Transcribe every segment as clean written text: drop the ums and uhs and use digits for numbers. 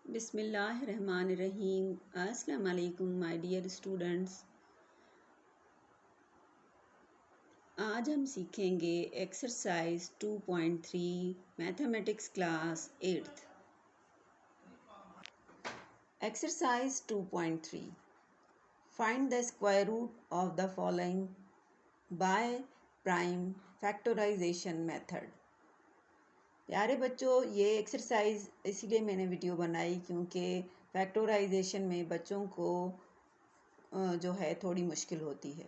बिस्मिल्लाहिर्रहमानिर्रहीम। अस्सलाम वालेकुम माय डियर स्टूडेंट्स। आज हम सीखेंगे exercise 2.3 mathematics class 8th। Exercise 2.3 find the square root of the following by prime factorisation method. प्यारे बच्चों, ये एक्सरसाइज इसीलिए मैंने वीडियो बनाई क्योंकि फैक्टराइजेशन में बच्चों को जो है थोड़ी मुश्किल होती है।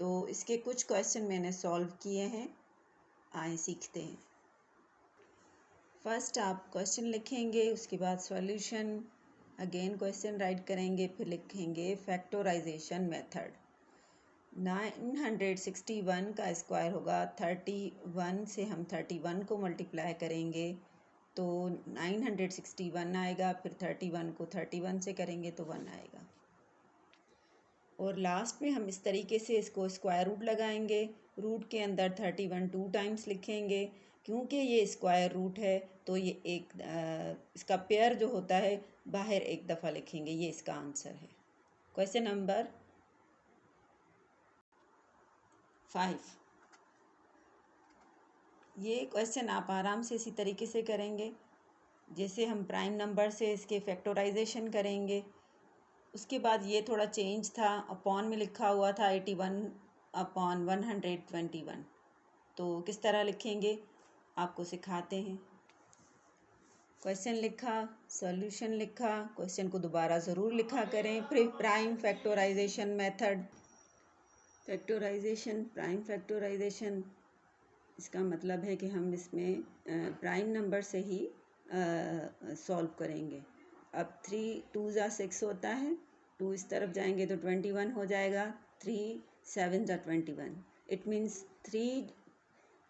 तो इसके कुछ क्वेश्चन मैंने सॉल्व किए हैं, आए सीखते हैं। फर्स्ट आप क्वेश्चन लिखेंगे, उसके बाद सॉल्यूशन, अगेन क्वेश्चन राइट करेंगे, फिर लिखेंगे फैक्टराइजेशन मेथड। 961 का स्क्वायर होगा 31 से हम 31 को मल्टीप्लाई करेंगे तो 961 आएगा, फिर 31 को 31 से करेंगे तो 1 आएगा। और लास्ट में हम इस तरीके से इसको स्क्वायर रूट लगाएंगे। रूट के अंदर 31 2 टाइम्स लिखेंगे, क्योंकि ये स्क्वायर रूट है तो ये इसका पेयर जो होता है बाहर एक दफ़ा लिखेंगे। ये इसका आंसर है। Question number 5। ये क्वेश्चन आप आराम से इसी तरीके से करेंगे जैसे हम प्राइम नंबर से इसके फैक्टराइजेशन करेंगे। उसके बाद ये थोड़ा चेंज था, अपॉन में लिखा हुआ था 81/121। तो किस तरह लिखेंगे आपको सिखाते हैं। क्वेश्चन लिखा, सॉल्यूशन लिखा, क्वेश्चन को दोबारा ज़रूर लिखा करें। फिर prime factorisation method, factorisation, prime factorisation, इसका मतलब है कि हम इसमें प्राइम नंबर से ही सॉल्व करेंगे। अब 3 2 ज़ा 6 होता है, 2 इस तरफ जाएंगे तो 21 हो जाएगा। 3 7 ज़ा 21, इट मीन्स 3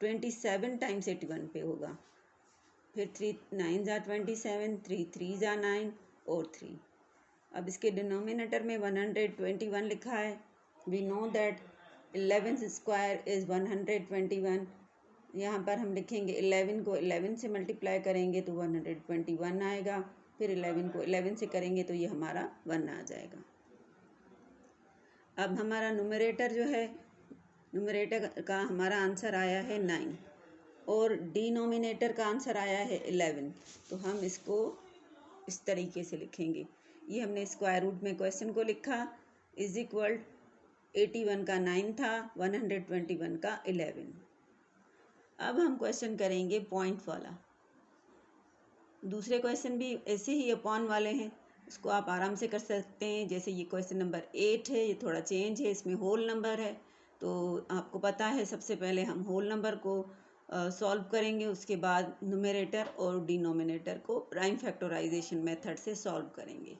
27 टाइम्स 81 पे होगा। फिर 3 9 ज़ा 27, 3 3 ज़ा 9 और 3। अब इसके डिनोमिनेटर में 121 लिखा है। We know that 11 square is 121। यहाँ पर हम लिखेंगे 11 को 11 से मल्टीप्लाई करेंगे तो 121 आएगा। फिर 11 को 11 से करेंगे तो ये हमारा 1 आ जाएगा। अब हमारा नुमरेटर जो है, नुमरेटर का हमारा आंसर आया है 9 और डिनोमिनेटर का आंसर आया है 11। तो हम इसको इस तरीके से लिखेंगे। ये हमने स्क्वायर रूट में क्वेश्चन को लिखा, इज इक्वल 81 का 9 था, 121 का 11। अब हम क्वेश्चन करेंगे पॉइंट वाला। दूसरे क्वेश्चन भी ऐसे ही अपॉन वाले हैं, उसको आप आराम से कर सकते हैं। जैसे ये क्वेश्चन नंबर 8 है, ये थोड़ा चेंज है, इसमें होल नंबर है। तो आपको पता है सबसे पहले हम होल नंबर को सॉल्व करेंगे, उसके बाद नुमेरेटर और डिनोमिनेटर को प्राइम फैक्टराइजेशन मेथड से सॉल्व करेंगे।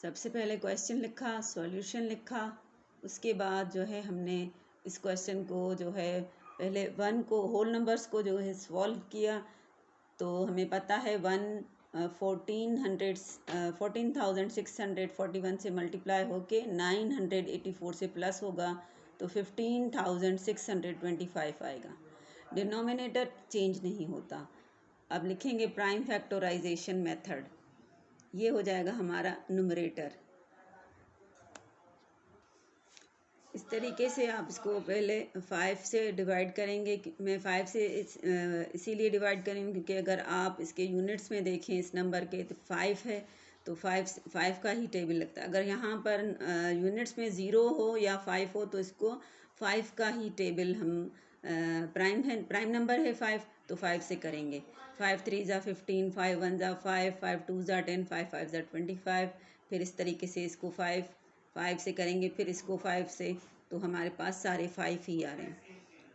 सबसे पहले क्वेश्चन लिखा, सॉल्यूशन लिखा, उसके बाद जो है हमने इस क्वेश्चन को जो है पहले 1 को होल नंबर्स को जो है सॉल्व किया। तो हमें पता है 14,641 से मल्टीप्लाई होके 984 से प्लस होगा तो 15,625 आएगा। डिनोमिनेटर चेंज नहीं होता। अब लिखेंगे प्राइम फैक्टराइजेशन मेथड, ये हो जाएगा हमारा नुमरेटर। इस तरीके से आप इसको पहले 5 से डिवाइड करेंगे। मैं 5 से इसीलिए डिवाइड करेंगे क्योंकि अगर आप इसके यूनिट्स में देखें इस नंबर के तो 5 है, तो 5 का ही टेबल लगता है। अगर यहाँ पर यूनिट्स में 0 हो या 5 हो तो इसको 5 का ही टेबल हम प्राइम नंबर है 5 तो 5 से करेंगे। 5 3 ज़ा 15, 5 1 ज़ा 5, 5 2 ज़ा 10, 5 5 ज़ा 25। फिर इस तरीके से इसको 5 से करेंगे, फिर इसको 5 से, तो हमारे पास सारे 5 ही आ रहे हैं।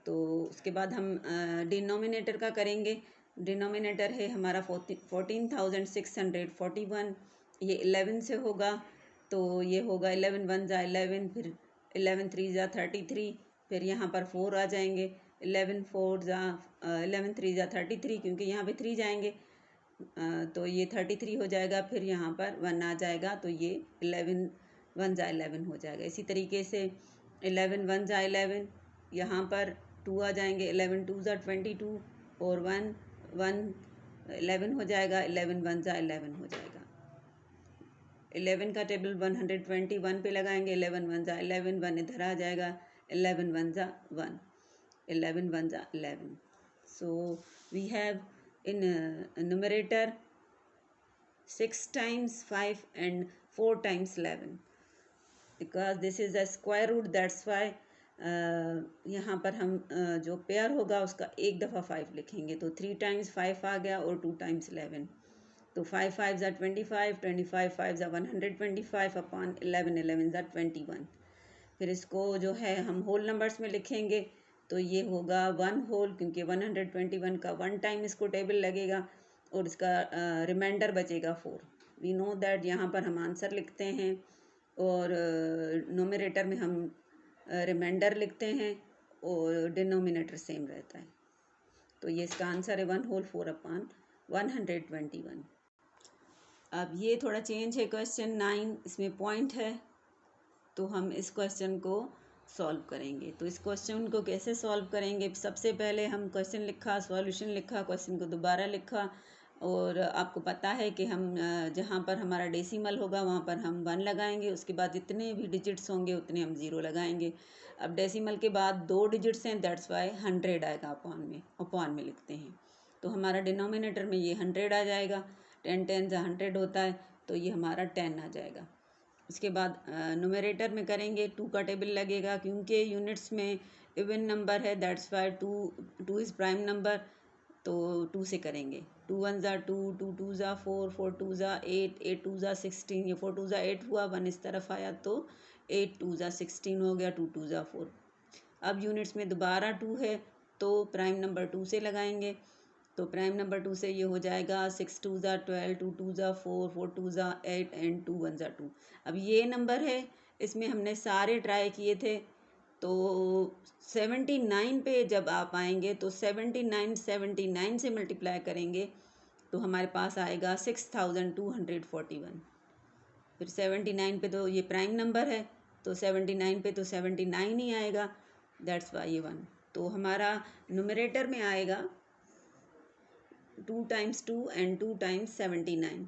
तो उसके बाद हम डिनोमिनेटर का करेंगे। डिनोमिनेटर है हमारा 14,641, ये 11 से होगा तो ये होगा 11 1 ज़ा 11, फिर 11 3 ज़ा 33, फिर यहाँ पर 4 आ जाएंगे। 11 3 ज़ा 33 क्योंकि यहाँ पे 3 जाएंगे तो ये 33 हो जाएगा। फिर यहाँ पर 1 आ जाएगा तो ये 11 1 ज़ा 11 हो जाएगा। इसी तरीके से 11 1 ज़ा 11, यहाँ पर 2 आ जाएंगे। 11 2 ज़ा 22 और 1 1 11 हो जाएगा, 11 वन जा 11 हो जाएगा। 11 का टेबल 121 पे लगाएंगे, 11 वन जा 11, 1 इधर आ जाएगा, 11 वन जा 1, 11 वन जा 11। So we have in numerator 6 times 5 and 4 times 11 because this is a square root, that's why यहाँ पर हम जो पेयर होगा उसका एक दफ़ा 5 लिखेंगे, तो 3 times 5 आ गया और 2 times 11, तो 5 5 ज़ा 25, 25 5 ज़ा 125 अपॉन 11, 11 ज़ा 21। फिर इसको जो है हम होल नंबर्स में लिखेंगे, तो ये होगा 1 होल, क्योंकि 121 का 1 टाइम इसको टेबल लगेगा और इसका रिमाइंडर बचेगा 4। वी नो दैट यहाँ पर हम आंसर लिखते हैं और नोमिनेटर में हम रिमाइंडर लिखते हैं और डिनोमिनेटर सेम रहता है। तो ये इसका आंसर है 1 होल 4 अपॉन 121। अब ये थोड़ा चेंज है क्वेश्चन 9, इसमें पॉइंट है, तो हम इस क्वेश्चन को सॉल्व करेंगे। तो इस क्वेश्चन को कैसे सॉल्व करेंगे, सबसे पहले हम क्वेश्चन लिखा, सॉल्यूशन लिखा, क्वेश्चन को दोबारा लिखा, और आपको पता है कि हम जहाँ पर हमारा डेसिमल होगा वहाँ पर हम 1 लगाएंगे, उसके बाद जितने भी डिजिट्स होंगे उतने हम 0 लगाएंगे। अब डेसिमल के बाद 2 डिजिट्स हैं, दैट्स वाई 100 आएगा अपॉन में लिखते हैं, तो हमारा डिनोमिनेटर में ये 100 आ जाएगा, 10 10 जा 100 होता है, तो ये हमारा 10 आ जाएगा। उसके बाद न्यूमरेटर में करेंगे 2 का टेबल लगेगा, क्योंकि यूनिट्स में इवन नंबर है, that's why 2 is prime number, तो 2 से करेंगे। 2 1 ज़ा 2, 2 2 ज़ा 4, 4 2 ज़ा 8, 8 2 ज़ा 16, ये 4 2 ज़ा 8 हुआ, 1 इस तरफ आया तो 8 2 ज़ा 16 हो गया, 2 2 ज़ा 4। अब यूनिट्स में दोबारा 2 है, तो प्राइम नंबर 2 से लगाएंगे, तो प्राइम नंबर 2 से ये हो जाएगा 6 2 ज़ा 12, 2 2 ज़ा 4, 4 2 ज़ा 8 एंड 2 1 ज़ा 2। अब ये नंबर है, इसमें हमने सारे ट्राई किए थे, तो 79 पे जब आप आएंगे तो 79 से मल्टीप्लाई करेंगे तो हमारे पास आएगा 6241। फिर 79 पे तो ये प्राइम नंबर है, तो 79 पे तो 79 ही आएगा, दैट्स वाई ये 1। तो हमारा न्यूमरेटर में आएगा 2 times 2 and 2 times 79,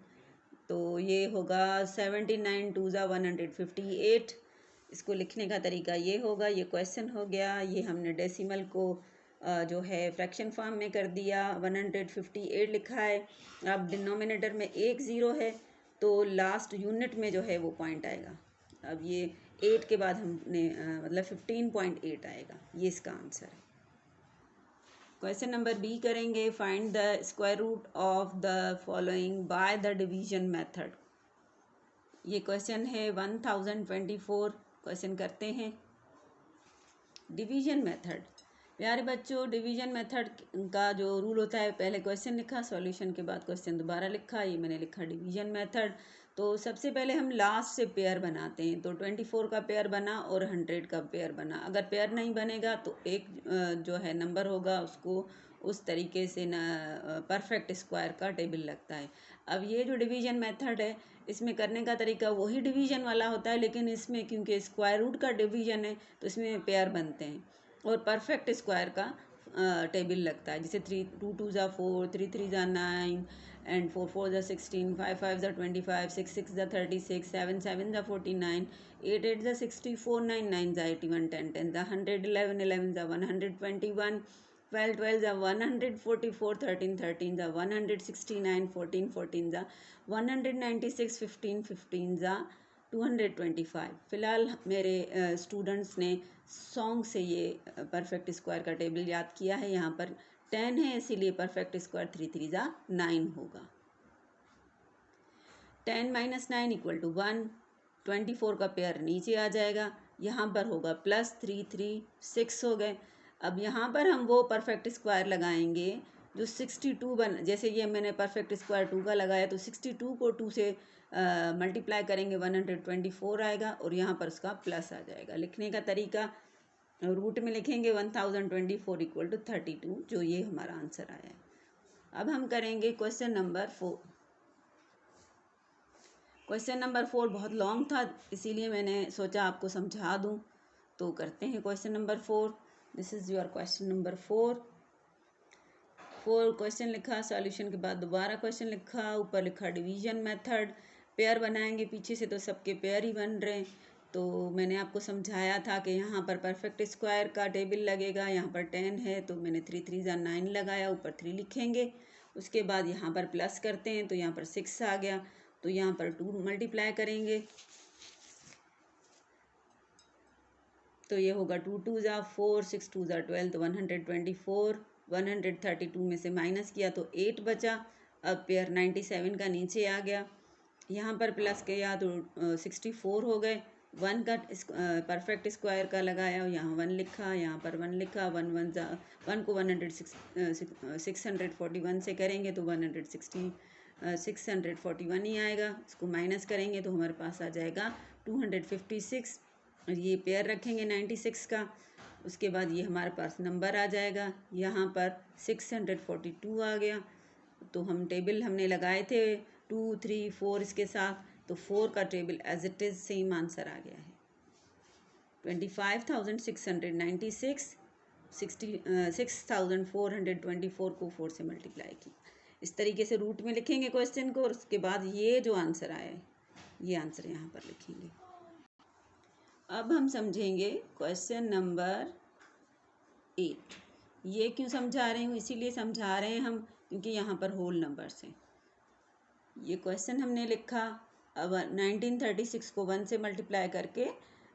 तो ये होगा 79 2 ज़ा 158। इसको लिखने का तरीका ये होगा, ये क्वेश्चन हो गया, ये हमने डेसिमल को जो है फ्रैक्शन फॉर्म में कर दिया, 158 लिखा है। अब डिनोमिनेटर में 1 0 है, तो लास्ट यूनिट में जो है वो पॉइंट आएगा। अब ये 8 के बाद हमने मतलब 15.8 आएगा, ये इसका आंसर है। क्वेश्चन नंबर बी करेंगे, find the square root of the following by the division method. ये क्वेश्चन है 1024। क्वेश्चन करते हैं डिवीजन मेथड। प्यारे बच्चों, डिवीजन मेथड का जो रूल होता है, पहले क्वेश्चन लिखा, सॉल्यूशन के बाद क्वेश्चन दोबारा लिखा, ये मैंने लिखा डिवीजन मेथड। तो सबसे पहले हम लास्ट से पेयर बनाते हैं, तो 24 का पेयर बना और 100 का पेयर बना। अगर पेयर नहीं बनेगा तो एक जो है नंबर होगा उसको उस तरीके से ना परफेक्ट स्क्वायर का टेबल लगता है। अब ये जो डिवीजन मेथड है, इसमें करने का तरीका वही डिवीजन वाला होता है, लेकिन इसमें क्योंकि स्क्वायर रूट का डिवीजन है तो इसमें पेयर बनते हैं और परफेक्ट स्क्वायर का टेबल लगता है। जैसे 3 2 2 ज़ा 4, 3 3 ज़ा 9 एंड 4 4 ज़ा 16, 5 5 ज़ा 25, 6 6 ज़ा 36, 7 7 ज़ा 49, 8 8 ज़ा 64, 9 9 ज़ा 81, 10 10 ज़ा 100, 11 11 ज़ा 121, 12 12 ज़ा 144, 13 13 ज़ा 169, 14 14 ज़ा 196, 15 15 ज़ा 225। फ़िलहाल मेरे स्टूडेंट्स ने सॉन्ग से ये परफेक्ट स्क्वायर का टेबल याद किया है। यहाँ पर 10 है, इसीलिए परफेक्ट स्क्वायर 3 3 ज़ा 9 होगा। 10 - 9 = 1। 24 का पेयर नीचे आ जाएगा, यहाँ पर होगा +3 3 6 हो गए। अब यहाँ पर हम वो परफेक्ट स्क्वायर लगाएंगे जो 62 जैसे ये मैंने परफेक्ट स्क्वायर 2 का लगाया, तो 62 को 2 से मल्टीप्लाई करेंगे 124 आएगा और यहाँ पर उसका प्लस आ जाएगा। लिखने का तरीका रूट में लिखेंगे 1024 = 32, जो ये हमारा आंसर आया है। अब हम करेंगे क्वेश्चन नंबर 4। क्वेश्चन नंबर 4 बहुत लॉन्ग था, इसीलिए मैंने सोचा आपको समझा दूं। तो करते हैं question number 4। This is your question number 4। 4 question लिखा, सॉल्यूशन के बाद दोबारा क्वेश्चन लिखा, ऊपर लिखा डिवीजन मेथड, पेयर बनाएंगे पीछे से तो सबके पेयर ही बन रहे हैं। तो मैंने आपको समझाया था कि यहाँ पर परफेक्ट स्क्वायर का टेबल लगेगा, यहाँ पर 10 है तो मैंने 3 3 जा 9 लगाया, ऊपर 3 लिखेंगे। उसके बाद यहाँ पर प्लस करते हैं तो यहाँ पर 6 आ गया, तो यहाँ पर 2 मल्टीप्लाई करेंगे तो ये होगा 2 2 जा 4, 6 2 जा 12, तो 124। 132 में से माइनस किया तो 8 बचा। अब पेयर 97 का नीचे आ गया, यहाँ पर प्लस किया तो 64 हो गए। 1 का परफेक्ट स्क्वायर का लगाया, यहाँ 1 लिखा, यहाँ पर 1 लिखा। 1 को 641 से करेंगे तो 641 ही आएगा। इसको माइनस करेंगे तो हमारे पास आ जाएगा 256। और ये पेयर रखेंगे 96 का। उसके बाद ये हमारे पास नंबर आ जाएगा, यहाँ पर 642 आ गया। तो हम टेबल हमने लगाए थे 2 3 4 इसके साथ, तो 4 का table as it is same answer आ गया है 25,696। 6,424 को 4 से मल्टीप्लाई की। इस तरीके से रूट में लिखेंगे क्वेश्चन को, और उसके बाद ये जो आंसर आया है ये आंसर यहाँ पर लिखेंगे। अब हम समझेंगे क्वेश्चन नंबर 8। ये क्यों समझा रही हूँ, इसीलिए समझा रहे हैं हम क्योंकि यहाँ पर होल नंबर्स हैं। ये क्वेश्चन हमने लिखा, अब 1936 को 1 से मल्टीप्लाई करके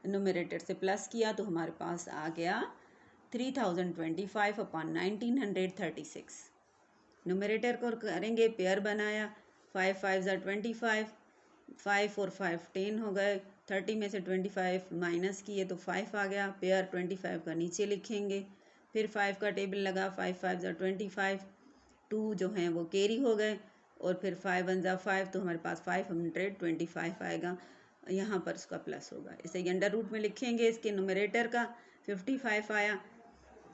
न्यूमरेटर से प्लस किया तो हमारे पास आ गया 3025 अपॉन 1936। न्यूमरेटर को करेंगे, पेयर बनाया, 5 5 ज़ा 25, 5 और 5 10 हो गए। 30 में से 25 माइनस किए तो 5 आ गया। पेयर 25 का नीचे लिखेंगे, फिर 5 का टेबल लगा, 5 5 ज़ा 25, 2 जो हैं वो कैरी हो गए, और फिर 5 1 ज़ा 5 तो हमारे पास 525 आएगा। यहाँ पर उसका प्लस होगा, इसे अंडर रूट में लिखेंगे। इसके न्यूमरेटर का 55 आया।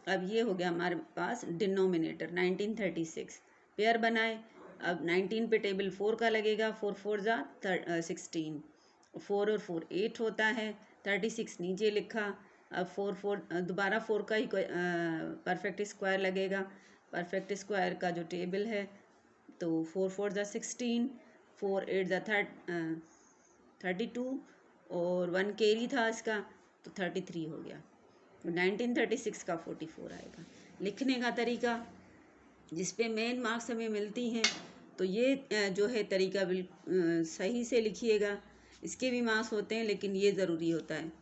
अब ये हो गया हमारे पास डिनोमिनेटर 1936। पेयर बनाए, अब 19 पे टेबल 4 का लगेगा, 4 4 ज़ा 16, 4 और 4 8 होता है। 36 नीचे लिखा, अब 4 4 दोबारा 4 का ही परफेक्ट स्क्वायर लगेगा। परफेक्ट स्क्वायर का जो टेबल है तो 4 4 ज़ा 16, 4 8 ज़ा 32, और 1 कैरी था इसका तो 33 हो गया। 1936 का 44 आएगा। लिखने का तरीका जिस पे मेन मार्क्स हमें मिलती हैं, तो ये जो है तरीका सही से लिखिएगा। इसके भी मार्क्स होते हैं लेकिन ये ज़रूरी होता है।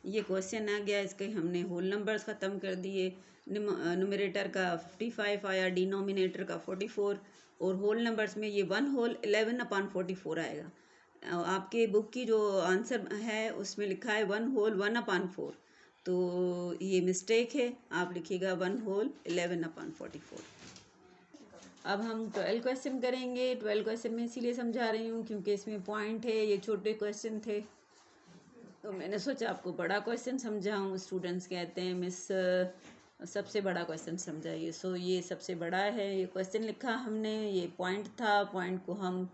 ये क्वेश्चन आ गया, इसके हमने होल नंबर्स ख़त्म कर दिए। न्यूमरेटर का 55 आया, डिनोमिनेटर का 44, और होल नंबर्स में ये 1 होल 11 अपॉन 44 आएगा। आपके बुक की जो आंसर है उसमें लिखा है 1 होल 1 अपॉन 4, तो ये मिस्टेक है, आप लिखिएगा 1 होल 11 अपॉन 44। अब हम 12 क्वेश्चन करेंगे। 12 क्वेश्चन में इसीलिए समझा रही हूँ क्योंकि इसमें पॉइंट है, ये छोटे क्वेश्चन थे तो मैंने सोचा आपको बड़ा क्वेश्चन समझाऊँ। स्टूडेंट्स कहते हैं मिस सबसे बड़ा क्वेश्चन समझाइए, सो ये सबसे बड़ा है। ये क्वेश्चन लिखा हमने, ये पॉइंट था, पॉइंट को हम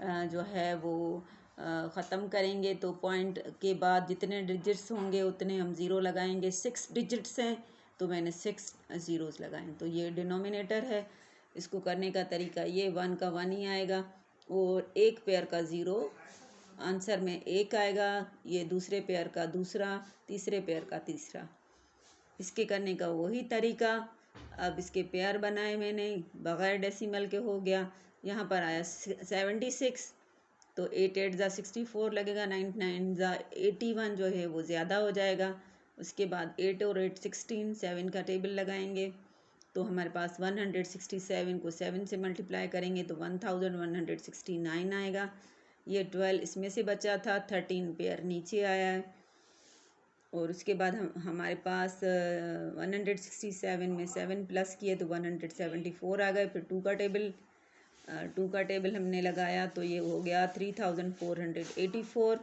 जो है वो ख़त्म करेंगे तो पॉइंट के बाद जितने डिजिट्स होंगे उतने हम ज़ीरो लगाएंगे। 6 डिजिट्स हैं तो मैंने 6 ज़ीरोज़ लगाए, तो ये डिनोमिनेटर है। इसको करने का तरीका ये 1 का 1 ही आएगा, और एक पेयर का ज़ीरो आंसर में 1 आएगा, ये दूसरे पेयर का दूसरा, तीसरे पेयर का तीसरा। इसके करने का वही तरीका। अब इसके पेयर बनाए मैंने, बग़ैर डेसिमल के हो गया। यहाँ पर आया 76, तो 8 8 ज़ा 64 लगेगा, 9 9 ज़ा 81 जो है वो ज़्यादा हो जाएगा। उसके बाद 8 और 8 16, 7 का टेबल लगाएंगे तो हमारे पास 167 को 7 से मल्टीप्लाई करेंगे तो 1169 आएगा। ये 12 इसमें से बचा था, 13 पेयर नीचे आया है। और उसके बाद हमारे पास 167 में 7 प्लस किए तो 174 आ गए। फिर 2 का टेबल हमने लगाया तो ये हो गया 3484।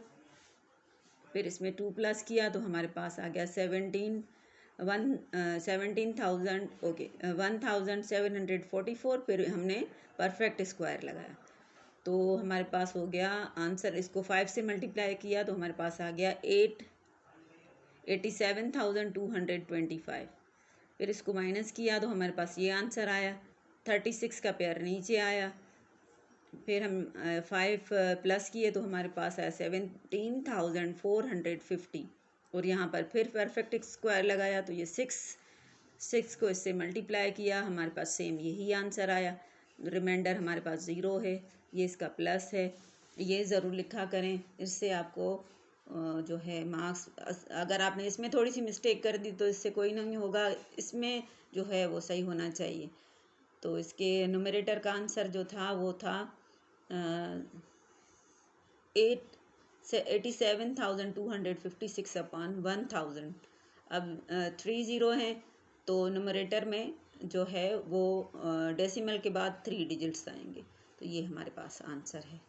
फिर इसमें 2 प्लस किया तो हमारे पास आ गया 1744। फिर हमने परफेक्ट स्क्वायर लगाया तो हमारे पास हो गया आंसर। इसको 5 से मल्टीप्लाई किया तो हमारे पास आ गया 87,225। फिर इसको माइनस किया तो हमारे पास ये आंसर आया 36 का पेयर नीचे आया, फिर हम 5 प्लस किए तो हमारे पास आया 17,450, और यहाँ पर फिर परफेक्ट स्क्वायर लगाया तो ये 6 को इससे मल्टीप्लाई किया, हमारे पास सेम यही आंसर आया। रिमाइंडर हमारे पास 0 है, ये इसका प्लस है, ये ज़रूर लिखा करें, इससे आपको जो है मार्क्स, अगर आपने इसमें थोड़ी सी मिस्टेक कर दी तो इससे कोई नहीं होगा, इसमें जो है वो सही होना चाहिए। तो इसके न्यूमरेटर का आंसर जो था वो था 87,256 अपॉन 1000। अब 3 ज़ीरो हैं तो न्यूमरेटर में जो है वो डेसिमल के बाद 3 डिजिट्स आएंगे, तो ये हमारे पास आंसर है।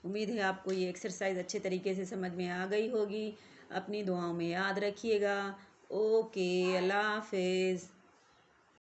उम्मीद है आपको ये एक्सरसाइज अच्छे तरीके से समझ में आ गई होगी। अपनी दुआओं में याद रखिएगा। ओके, अल्लाह हाफिज़।